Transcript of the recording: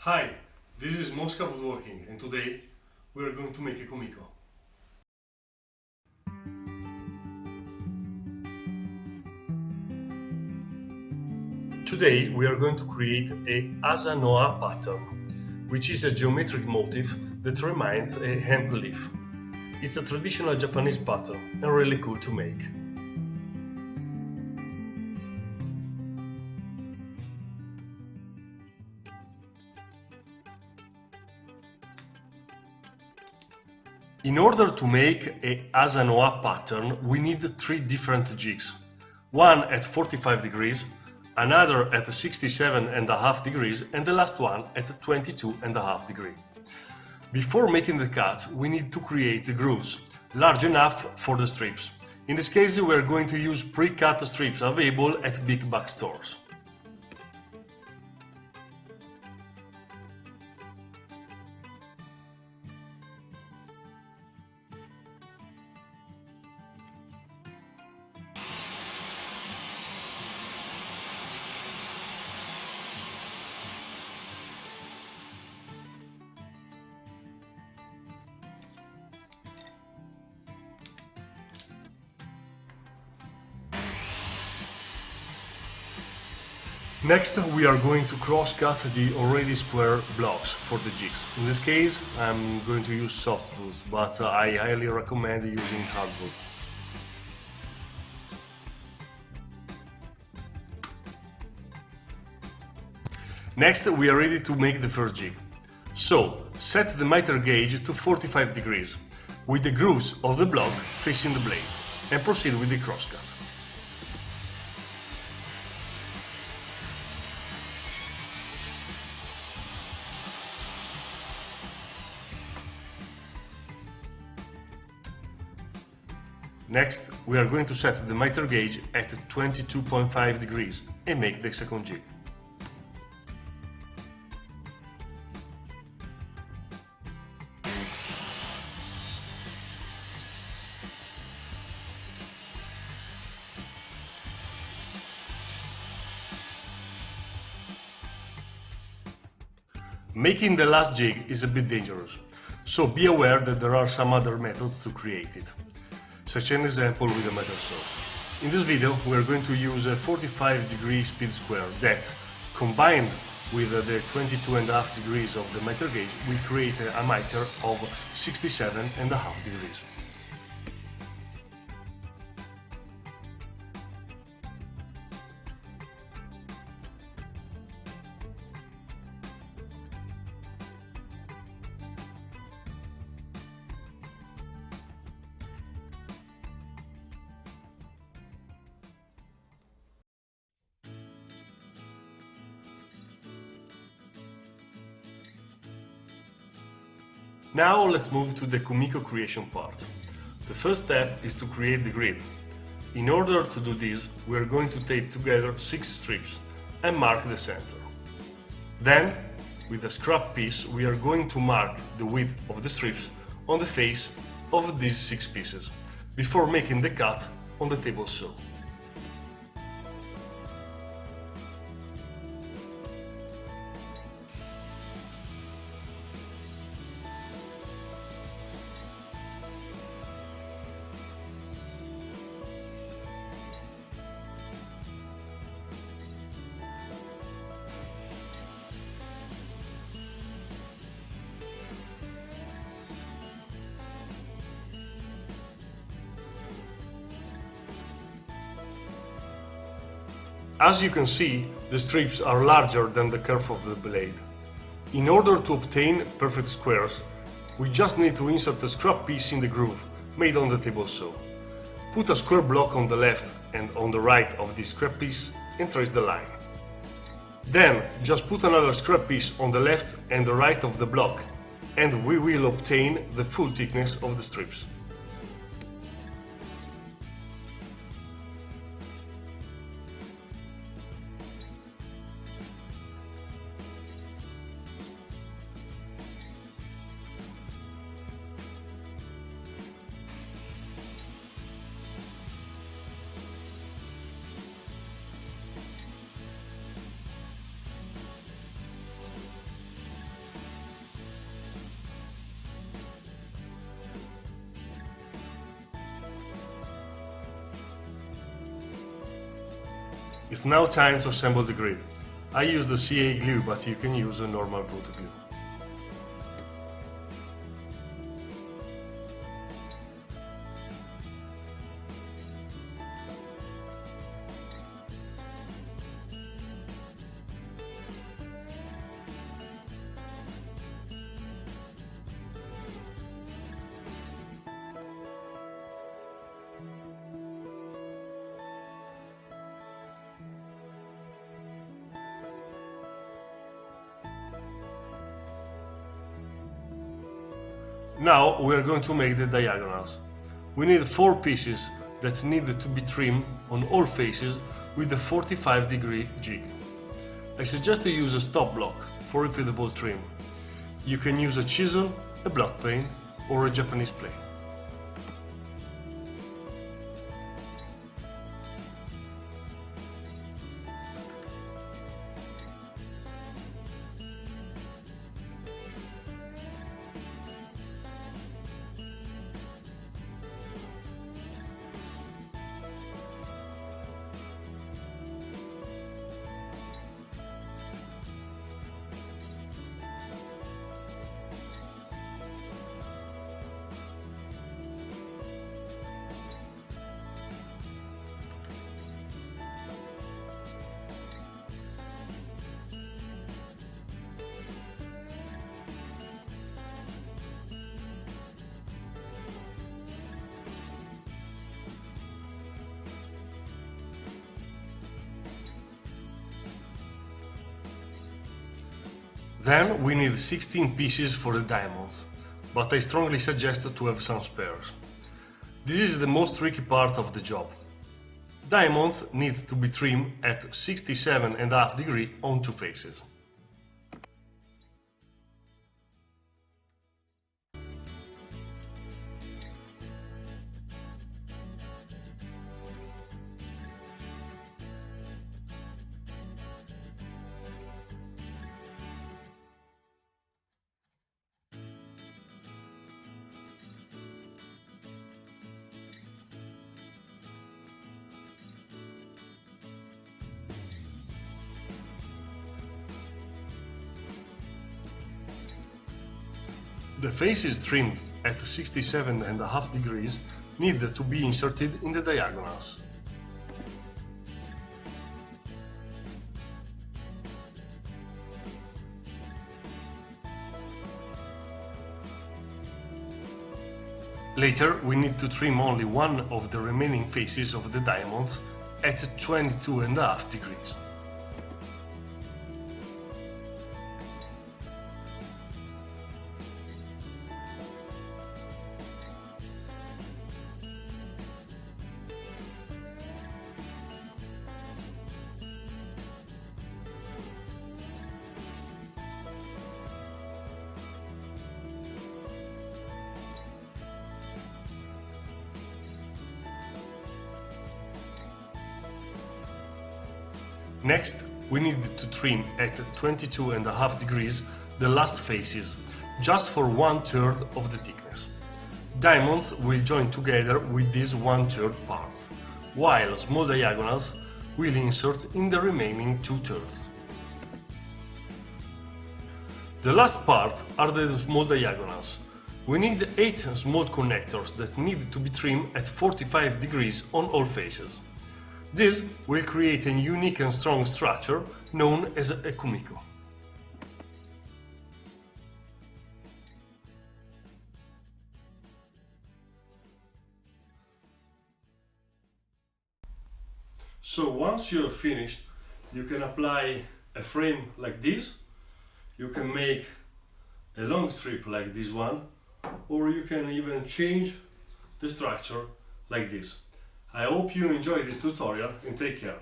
Hi, this is Mosca Woodworking and today we are going to make a KUMIKO. Today we are going to create a ASANOHA pattern, which is a geometric motif that reminds a hemp leaf. It's a traditional Japanese pattern and really cool to make. In order to make a ASANOHA pattern, we need three different jigs. One at 45 degrees, another at 67.5 degrees, and the last one at 22.5 degrees. Before making the cut, we need to create the grooves, large enough for the strips. In this case, we are going to use pre-cut strips available at big box stores. Next, we are going to cross-cut the already square blocks for the jigs. In this case, I'm going to use softwoods, but I highly recommend using hardwoods. Next, we are ready to make the first jig. So, set the miter gauge to 45 degrees, with the grooves of the block facing the blade, and proceed with the crosscut. Next, we are going to set the miter gauge at 22.5 degrees and make the second jig. Making the last jig is a bit dangerous, so be aware that there are some other methods to create it, such an example with a metal saw. In this video we are going to use a 45-degree speed square that, combined with the 22.5 degrees of the miter gauge, will create a miter of 67.5 degrees. Now let's move to the KUMIKO creation part. The first step is to create the grid. In order to do this, we are going to tape together 6 strips and mark the center. Then, with a scrap piece, we are going to mark the width of the strips on the face of these 6 pieces, before making the cut on the table saw. As you can see, the strips are larger than the kerf of the blade. In order to obtain perfect squares, we just need to insert a scrap piece in the groove made on the table saw. Put a square block on the left and on the right of this scrap piece and trace the line. Then just put another scrap piece on the left and the right of the block, and we will obtain the full thickness of the strips. It's now time to assemble the grid. I use the CA glue, but you can use a normal wood glue. Now we are going to make the diagonals. We need 4 pieces that need to be trimmed on all faces with a 45-degree jig. I suggest you use a stop block for repeatable trim. You can use a chisel, a block plane or a Japanese plane. Then we need 16 pieces for the diamonds, but I strongly suggest to have some spares. This is the most tricky part of the job. Diamonds need to be trimmed at 67.5 degrees on 2 faces. The faces trimmed at 67.5 degrees need to be inserted in the diagonals. Later we need to trim only one of the remaining faces of the diamonds at 22.5 degrees. Next, we need to trim at 22.5 degrees the last faces, just for 1/3 of the thickness. Diamonds will join together with these 1/3 parts, while small diagonals will insert in the remaining 2/3. The last part are the small diagonals. We need 8 small connectors that need to be trimmed at 45 degrees on all faces. This will create a unique and strong structure known as a KUMIKO. So once you're finished, you can apply a frame like this, you can make a long strip like this one, or you can even change the structure like this. I hope you enjoyed this tutorial and take care.